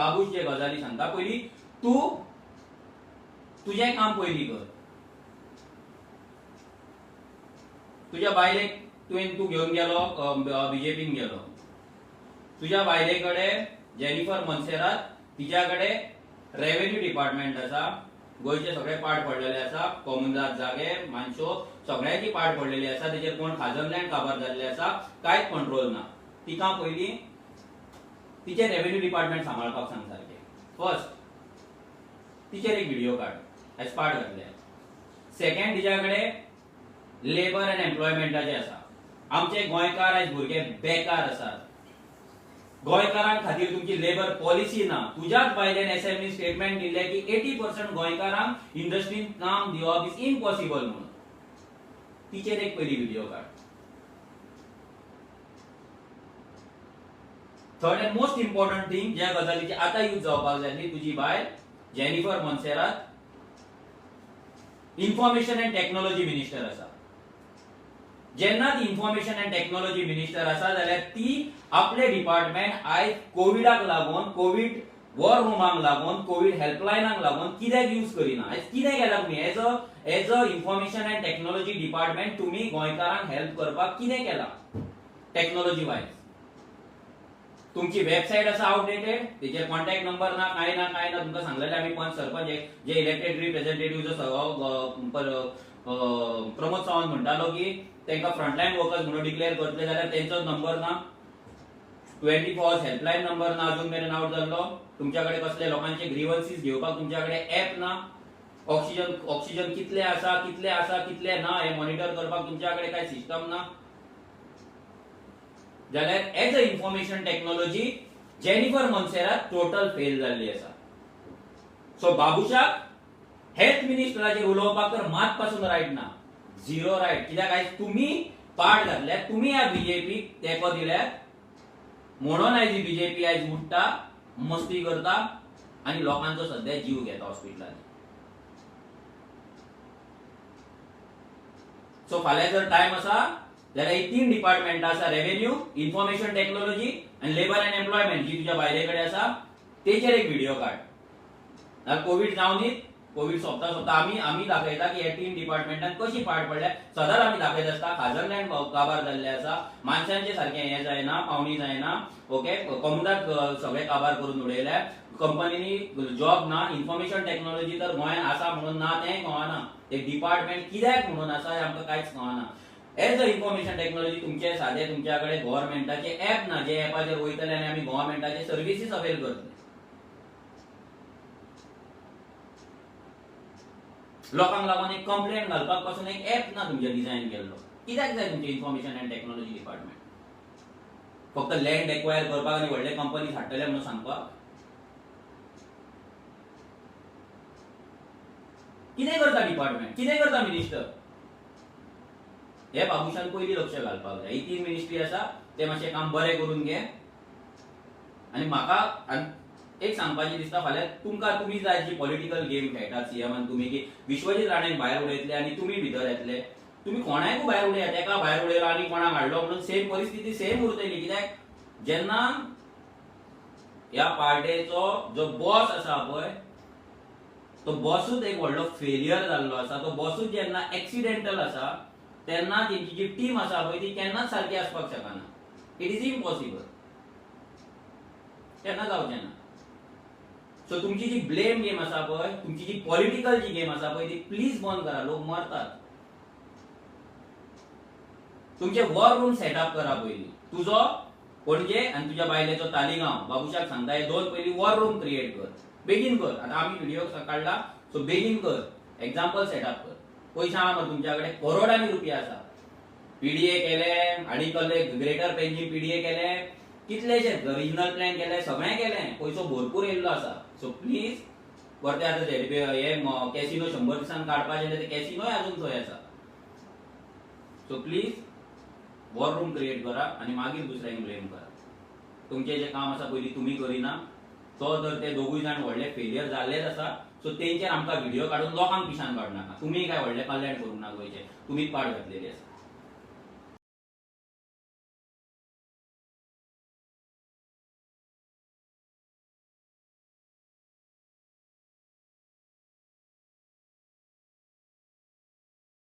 बाबूश जे गजाली सांगता, पयली तू तुझे काम पयली कर. तुझ्या बायलेक तू घेऊन गेलो बीजेपीन गेलो. तुझ्या बायलेकडे जेनिफर मोन्सेरात, तिच्याकडे रेव्हेन्यू डिपार्टमेंट आसा, गोयचे सगळे पाड पडलेले आसा, कॉमनजात जागे मानशो सगळ्यांची पाड पडलेली आसा, तेजेर कोण खाजनलँड काबार जाल्ले आसा, कांयच कंट्रोल ना. तिका पयली तिचे रेव्हेन्यू डिपार्टमेंट सांबाळपाक सांग सारखे. फर्स्ट तिचेर एक व्हिडिओ काड एज पार्ट घातले. सेकंड तिच्याकडे लेबर अँड एम्प्लॉयमेंटाचे आसा. आमचे गोंयकार आयज भुरगे बेकार आसात. गोंयकारां खातीर तुमची लेबर पॉलिसी ना. तुझ्याच बायलेन असेंब्ली स्टेटमेंट दिले की 80% गोंयकारांक इंडस्ट्रीन काम दिवप इज इम्पॉसिबल म्हणून. तिचेर एक पयली video card. Third and most important thing ज्या गजालीची आता यूज जावपाक जाय, तुझी बायल Jennifer Monserrate information and technology minister आसा. जेन्ना ती इन्फॉर्मेशन अँड टेक्नॉलॉजी मिनिस्टर आसा जाल्यार ती आपले डिपार्टमेंट आयज कोविडाक लागून, कोविड वॉर रूमाक लागून, कोविड हेल्पलायनाक लागून कित्याक यूज करिना. आयज कितें केलां तुमी as a information and technology department तुमी गोंयकारांक हेल्प करपाक कितें केलां टेक्नॉलॉजी वायज. तुमची वेबसाइट आसा आउटडेटेड, तेजेर कॉन्टॅक्ट नंबर ना, काय ना तुमकां सांगलेले आमी पंच सरपंच जे इलेक्टेड रिप्रेझेंटेटिव्ह जो प्रमोद सावंत म्हणटालो की तांकां फ्रंटलाइन वर्कर्स म्हणून डिक्लेअर करतले जाल्यार तेंचो नंबर ना. 24 hours हेल्पलाइन नंबर ना, अजून मेरेन आउट जाल्लो. तुमच्याकडे कसले लोकांचे ग्रीवन्सीस घेवपाक तुमच्याकडे ऍप ना. ऑक्सिजन कितले आसा कितले ना हे मॉनिटर करपाक तुमच्याकडे काय सिस्टम ना. जाल्यार as a information technology Jennifer Monserrate total fail जाल्ली आसा. सो बाबूशाक हेल्थ मिनिस्टराचेर उलोवपाक तर मात पासून रायट ना, झिरो रायट. कित्याक आयज तुमी पाड घातल्यात, तुमी ह्या बीजेपीक तेंको दिल्यात म्हणून आयज ही बीजेपी आयज उठता, मस्ती करता आनी लोकांचो सध्या जीव घेता हॉस्पिटलांनी. सो फाल्यां जर टायम आसा जाल्यार ही 3 डिपार्टमेंट आसा, रेव्हेन्यू, इन्फॉर्मेशन टेक्नॉलॉजी आनी लेबर अँड एम्प्लॉयमेंट, जी तुझ्या बायलेकडे आसा, तेचेर एक व्हिडिओ काड. कोविड जावनीत, कोविड सोंपता आमी दाखयता की हे 3 डिपार्टमेंटान कशी पाड पडल्या. सदांच आमी दाखयत आसता खाजनलँड काबार जाल्ले आसा, माणसांचे सारखे हे जायना, पावणी जायना. ओके, कॉमनाक सगळे काबार करून उडयल्या. कंपनीनी जॉब ना. इन्फॉर्मेशन टेक्नॉलॉजी तर गोंयांत आसा म्हणून ना तें कळना. ते डिपार्टमेंट कित्याक म्हणून आसा हें आमकां कांयच कळना. एज अ इन्फॉर्मेशन टेक्नॉलॉजी तुमचे सादे तुमच्याकडे गव्हर्नमेंटाचे ऍप ना, जे ऍपाचेर वयतले आनी आमी गव्हर्नमेंटाचे सर्विसीस अवेल करतले. लोकांक लागून एक कंप्लेंट घालपाक पासून एक ऍप ना तुमचे डिझायन केल्लो. कित्याक जाय तुमचे इन्फॉर्मेशन अँड टेक्नॉलॉजी डिपार्टमेंट? फक्त लँड एक्वायर करपाक आनी व्हडले कंपनीज हाडटले म्हणून सांगपाक? कितें करता डिपार्टमेंट, कितें करता मिनिस्टर? हे बाबूशान पयली लक्ष घालपाक जाय. ही 3 मिनिस्ट्री आसा, ते मातशें काम बरें करून घे. आनी म्हाका एक सांगपाचें दिसता, फाल्यां तुमी जाय जी पॉलिटिकल गेम खेळटात सीएमान तुमी, की विश्वजीत राणेक भायर उडयतले आनी तुमी भितर येतले. तुमी कोणाकूय भायर उडयात, एका भायर उडयलो आनी कोणाक हाडलो म्हणून सेम परिस्थिती सेम उरतली. कित्याक जेन्ना ह्या पार्टेचो जो बॉस आसा पळय, तो बॉसूच एक व्हडलो फेलियर जाल्लो आसा. तो बॉसूच जेन्ना एक्सिडेंटल आसा तेन्ना तेंची जी टीम आसा पळय ती केन्नाच सारकी आसपाक शकना. इट इज इम्पॉसिबल, केन्ना जावचें ना. सो तुमची जी ब्लेम गेम आसा पळय, तुमची जी पॉलिटिकल जी गेम आसा पळय, ती प्लीज बंद करा. लोक मरतात. तुमचे वॉर रूम सेटअप करा पयली. तुजो पणजे आनी तुज्या बायलेचो तालिगांव. बाबूशाक सांगता हे 2 पयली वॉर रूम क्रिएट कर. बेगीन कर. आता आमी व्हिडिओ काडला, सो बेगीन कर. एक्झाम्पल सेटअप कर. पैसे आहा मरे तुमच्याकडे, करोडांनी रुपया आसा. पीडीए केले, आनी कसले ग्रेटर पेंजीम पीडीए केले, कितलेशे रिजनल प्लॅन केले, सगळें केलें. पैसो भरपूर येयल्लो आसा. सो प्लीज परते आतां हे कॅसिनो 100 दिसान काडपाचे, ते कॅसिनोय अजून थंय आसा. So please war room create करा आनी मागीर दुसऱ्यांक ब्लेम करा. तुमचें जें काम आसा पयलीं तुमी करिना, तो जर ते दोगूय जाण व्हडले फेलियर जाल्लेच आसा, सो तेंचेर आमकां व्हिडिओ काडून लोकांक पिशान काडनाका. तुमी काय व्हडले कल्याण करूंक ना गोंयचे, तुमीच पाड घातलेली आसा.